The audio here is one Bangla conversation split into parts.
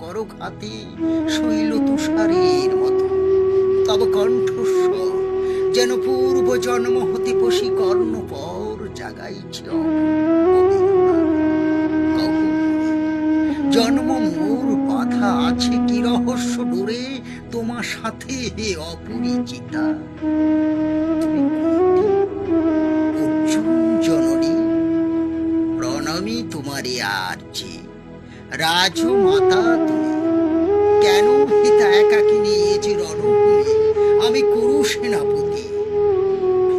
করো ঘাতে শৈল তুষারের মতো। তব কণ্ঠস্বর যেন পূর্ব জন্ম হতে পশি কর্ণপর জাগাইছে অপূর্ব বেদনা। কহ জন্ম মোর বাধা আছে কি রহস্য ডোরে তোমার সাথে হে অপরিচিতা। তুমি কোনটি? অর্জুন জননী, প্রণামী তোমারে আর্যে। রাজমাতা তুমি, কেন হিতা একাকিনী এ যে রণভূমি, আমি কুরু সেনাপতি।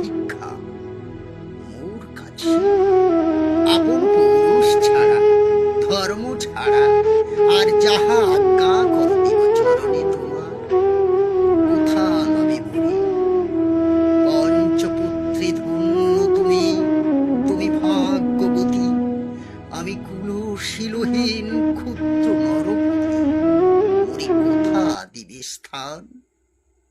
ভিক্ষা মোর কাছে আপন পৌরুষ ছাড়া, ধর্ম ছাড়া আর যাহা আজ্ঞা কর দেব চরণে তোমার। কোথা নবে মরি, পঞ্চপুত্রে ধন্য তুমি, তুমি ভাগ্যবতী। আমি কুলশীলহীন ক্ষুদ্র নরপতি, মরি কোথা দিবে স্থান।